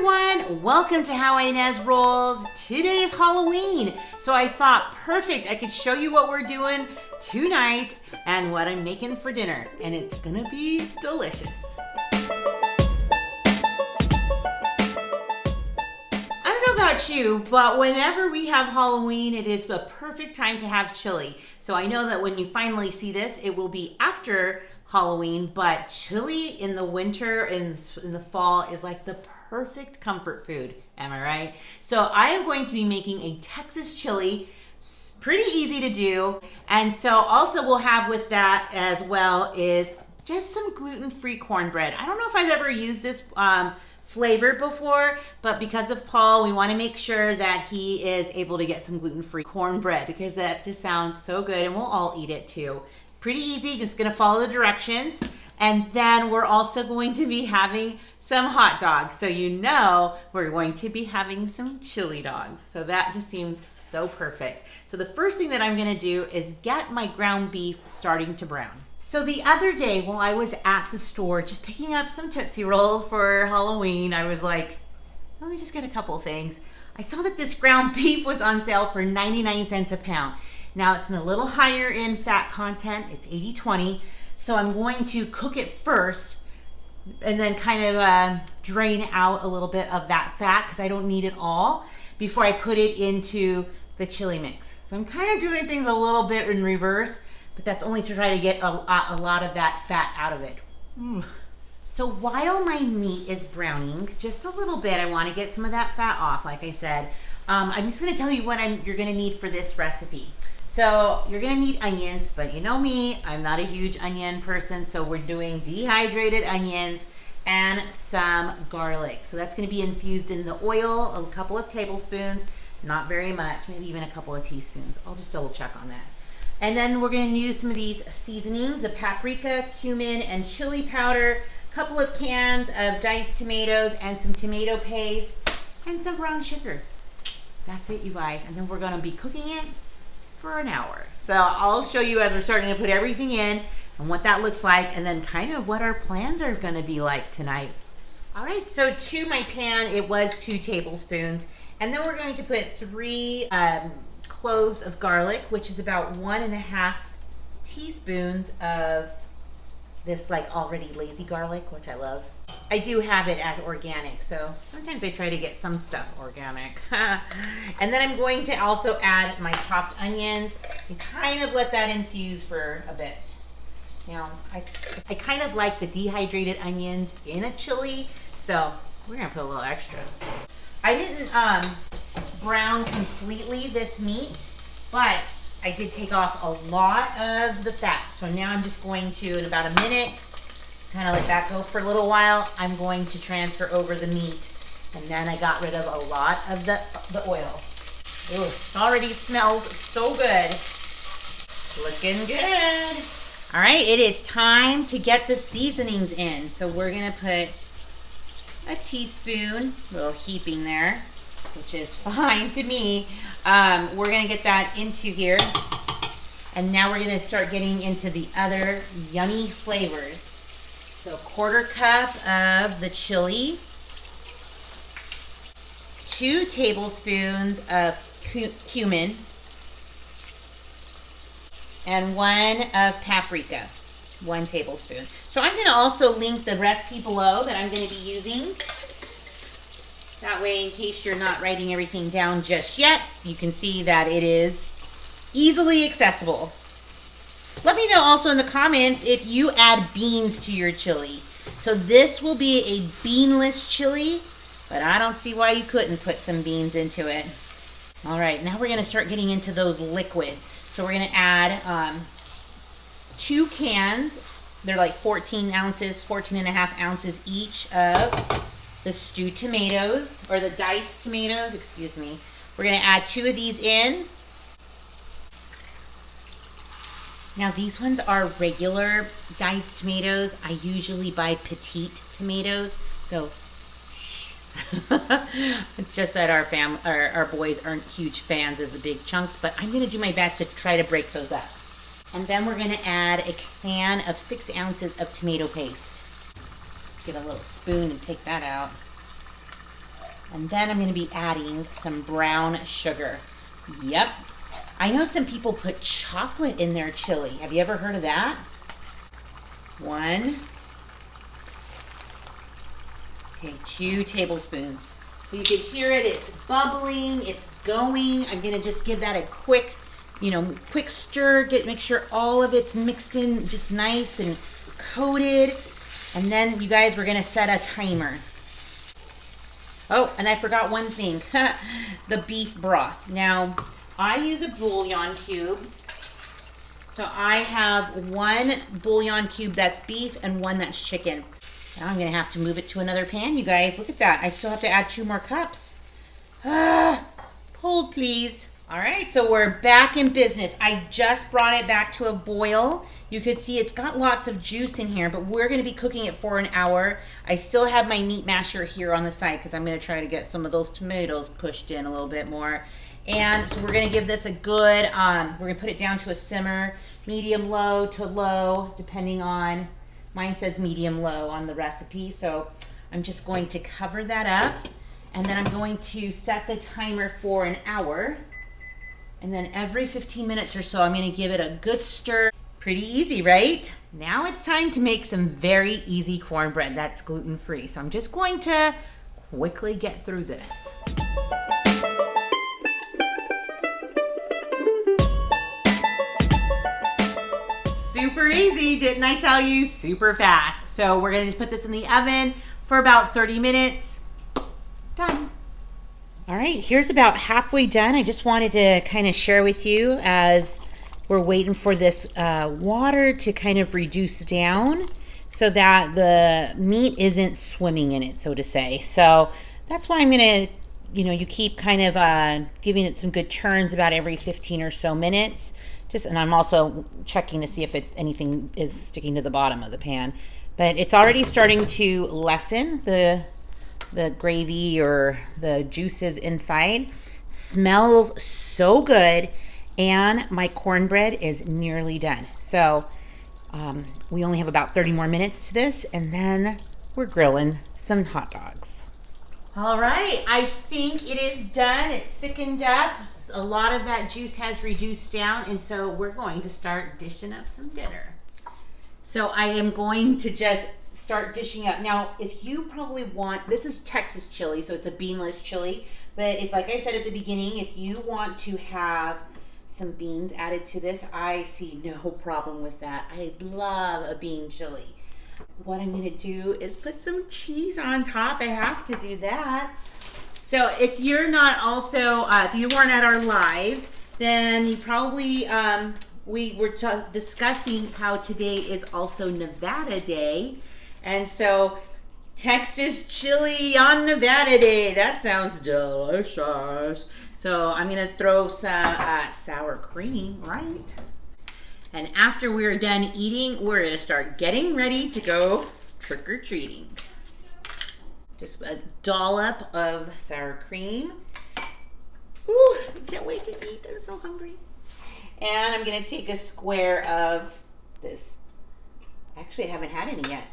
everyone, welcome to How Ines Rolls. Today is Halloween, so I thought perfect, I could show you what we're doing tonight and what I'm making for dinner, and it's gonna be delicious. I don't know about you, but whenever we have Halloween, it is the perfect time to have chili. So I know that when you finally see this, it will be after Halloween, but chili in the winter, in the fall, is like the perfect comfort food. Am I right? So I am going to be making a Texas chili. Pretty easy to do. And so also we'll have with that as well is just some gluten-free cornbread. I don't know if I've ever used this flavor before, but because of Paul, we want to make sure that he is able to get some gluten-free cornbread because that just sounds so good, and we'll all eat it too. Pretty easy, just gonna follow the directions. And then we're also going to be having some hot dogs. So you know we're going to be having some chili dogs. So that just seems so perfect. So the first thing that I'm gonna do is get my ground beef starting to brown. So the other day while I was at the store just picking up some Tootsie Rolls for Halloween, I was like, let me just get a couple things. I saw that this ground beef was on sale for 99 cents a pound. Now it's a little higher in fat content, it's 80-20, so I'm going to cook it first and then kind of drain out a little bit of that fat because I don't need it all before I put it into the chili mix. So I'm kind of doing things a little bit in reverse, but that's only to try to get a lot of that fat out of it. So while my meat is browning, just a little bit, I want to get some of that fat off, like I said. I'm just going to tell you what you're going to need for this recipe. So you're gonna need onions, but you know me, I'm not a huge onion person, so we're doing dehydrated onions and some garlic. So that's gonna be infused in the oil, a couple of tablespoons, not very much, maybe even a couple of teaspoons. I'll just double check on that. And then we're gonna use some of these seasonings, the paprika, cumin, and chili powder, a couple of cans of diced tomatoes, and some tomato paste, and some brown sugar. That's it, you guys. And then we're gonna be cooking it for an hour. So I'll show you as we're starting to put everything in and what that looks like, and then kind of what our plans are going to be like tonight. All right, so to my pan, it was 2 tablespoons, and then we're going to put 3 cloves of garlic, which is about 1.5 teaspoons of this like already lazy garlic, which I love. I do have it as organic, so sometimes I try to get some stuff organic. And then I'm going to also add my chopped onions and kind of let that infuse for a bit. Now, I kind of like the dehydrated onions in a chili, so we're gonna put a little extra. I didn't brown completely this meat, but I did take off a lot of the fat. So now I'm just going to, in about a minute, kind of let that go for a little while. I'm going to transfer over the meat, and then I got rid of a lot of the oil. Ooh, it already smells so good. Looking good. All right, it is time to get the seasonings in. So we're gonna put a teaspoon, a little heaping there, which is fine to me. We're gonna get that into here. And now we're gonna start getting into the other yummy flavors. So 1/4 cup of the chili, 2 tablespoons of cumin, and 1 of paprika, 1 tablespoon. So I'm gonna also link the recipe below that I'm gonna be using. That way, in case you're not writing everything down just yet, you can see that it is easily accessible. Let me know also in the comments if you add beans to your chili. So this will be a beanless chili, but I don't see why you couldn't put some beans into it. All right, now we're gonna start getting into those liquids. So we're gonna add 2 cans. They're like 14 ounces, 14.5 ounces each of the stewed tomatoes, or the diced tomatoes, excuse me. We're gonna add 2 of these in. Now these ones are regular diced tomatoes. I usually buy petite tomatoes, so it's just that our boys aren't huge fans of the big chunks, but I'm gonna do my best to try to break those up. And then we're gonna add a can of 6 ounces of tomato paste. Get a little spoon and take that out. And then I'm going to be adding some brown sugar. Yep. I know some people put chocolate in their chili. Have you ever heard of that? 1. Okay, 2 tablespoons. So you can hear it, it's bubbling, it's going. I'm gonna just give that a quick, quick stir, make sure all of it's mixed in just nice and coated. And then you guys, we're gonna set a timer. Oh, and I forgot one thing, the beef broth. Now, I use a bouillon cubes. So I have 1 bouillon cube that's beef and 1 that's chicken. Now I'm gonna have to move it to another pan, you guys. Look at that, I still have to add 2 more cups. Hold please. All right, so we're back in business. I just brought it back to a boil. You could see it's got lots of juice in here, but we're gonna be cooking it for an hour. I still have my meat masher here on the side because I'm gonna try to get some of those tomatoes pushed in a little bit more. And so we're gonna give this a good, we're gonna put it down to a simmer, medium low to low, depending on, mine says medium low on the recipe. So I'm just going to cover that up, and then I'm going to set the timer for an hour. And then every 15 minutes or so, I'm gonna give it a good stir. Pretty easy, right? Now it's time to make some very easy cornbread that's gluten-free. So I'm just going to quickly get through this. Super easy, didn't I tell you? Super fast. So we're gonna just put this in the oven for about 30 minutes. Done. All right, here's about halfway done. I just wanted to kind of share with you as we're waiting for this water to kind of reduce down so that the meat isn't swimming in it, so to say. So that's why I'm gonna, you keep kind of giving it some good turns about every 15 or so minutes. And I'm also checking to see if anything is sticking to the bottom of the pan. But it's already starting to lessen the gravy or the juices inside. Smells so good, and my cornbread is nearly done. So we only have about 30 more minutes to this, and then we're grilling some hot dogs. All right, I think it is done. It's thickened up. A lot of that juice has reduced down, and so we're going to start dishing up some dinner. So I am going to just start dishing up. Now, if you probably want, this is Texas chili, so it's a beanless chili, but if, like I said at the beginning, if you want to have some beans added to this, I see no problem with that. I love a bean chili. What I'm gonna do is put some cheese on top. I have to do that. So if you're not also, if you weren't at our live, then you probably, we were discussing how today is also Nevada Day. And so Texas chili on Nevada Day, that sounds delicious. So I'm gonna throw some sour cream, right? And after we're done eating, we're gonna start getting ready to go trick-or-treating. Just a dollop of sour cream. Ooh, I can't wait to eat, I'm so hungry. And I'm gonna take a square of this. Actually, I haven't had any yet.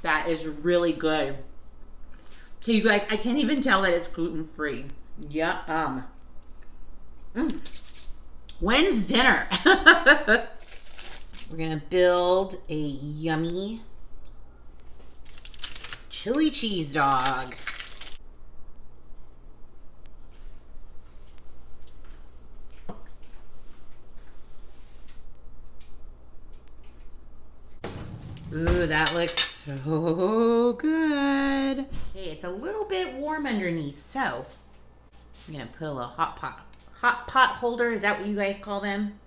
That is really good. Okay, you guys, I can't even tell that it's gluten-free. Yeah, When's dinner? We're gonna build a yummy chili cheese dog. Ooh, that looks so good. Okay, it's a little bit warm underneath, so I'm gonna put a little hot pot holder. Is that what you guys call them?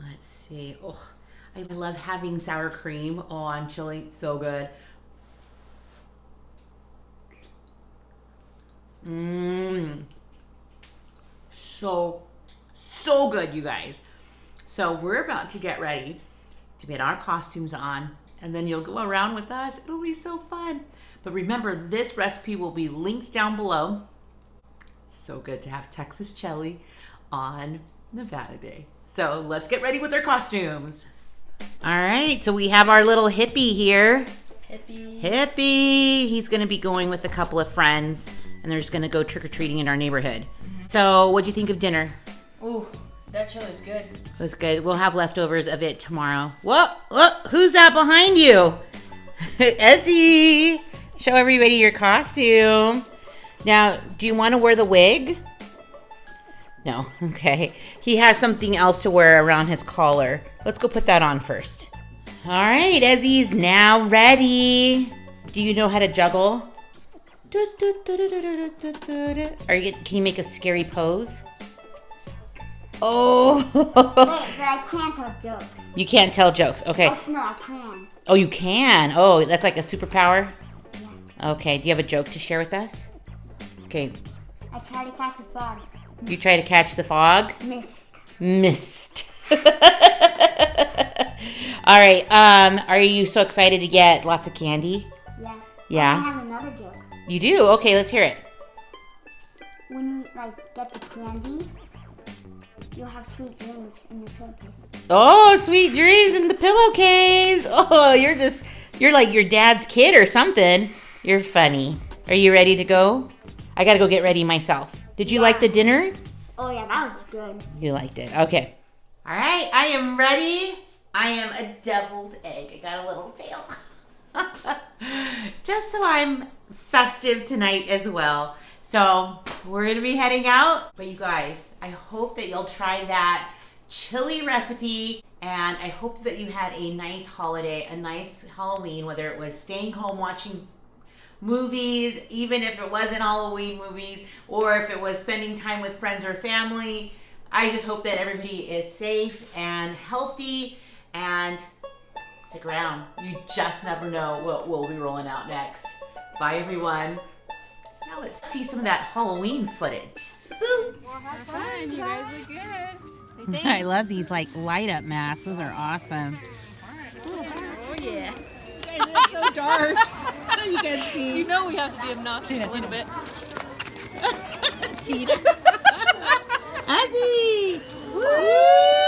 Let's see. Oh, I love having sour cream on chili. It's so good. So good, you guys. So we're about to get ready to get our costumes on, and then you'll go around with us. It'll be so fun. But remember, this recipe will be linked down below. It's so good to have Texas chili on Nevada Day. So let's get ready with our costumes. All right, so we have our little hippie here. Hippie. He's going to be going with a couple of friends, and they're just going to go trick-or-treating in our neighborhood. So what'd you think of dinner? Ooh, that chili was good. It was good. We'll have leftovers of it tomorrow. Whoa, who's that behind you? Ezzy. Show everybody your costume. Now, do you want to wear the wig? No, okay. He has something else to wear around his collar. Let's go put that on first. All right, Ezzy's now ready. Do you know how to juggle? Can you make a scary pose? Oh. But I can't tell jokes. You can't tell jokes, okay. No, I can. Oh, you can? Oh, that's like a superpower? Yeah. Okay, do you have a joke to share with us? Okay. I try to catch a frog. You try to catch the fog? Missed. All right. Are you so excited to get lots of candy? Yeah. Yeah. I have another joke. You do? Okay, let's hear it. When you get the candy, you'll have sweet dreams in your pillowcase. Oh, sweet dreams in the pillowcase. Oh, you're like your dad's kid or something. You're funny. Are you ready to go? I gotta go get ready myself. Did you like the dinner? Oh yeah, that was good. You liked it. Okay. All right, I am ready. I am a deviled egg. I got a little tail. Just so I'm festive tonight as well. So we're gonna be heading out. But you guys, I hope that you'll try that chili recipe. And I hope that you had a nice holiday, a nice Halloween, whether it was staying home watching movies, even if it wasn't Halloween movies, or if it was spending time with friends or family. I just hope that everybody is safe and healthy, and stick around. You just never know what we'll be rolling out next. Bye, everyone. Now let's see some of that Halloween footage. Well, have fun. You guys look good. I love these light up masks. Those are awesome. Oh yeah. It's so dark. You can see. You know we have to be obnoxious a little bit. Tina. Ozzy! Woo!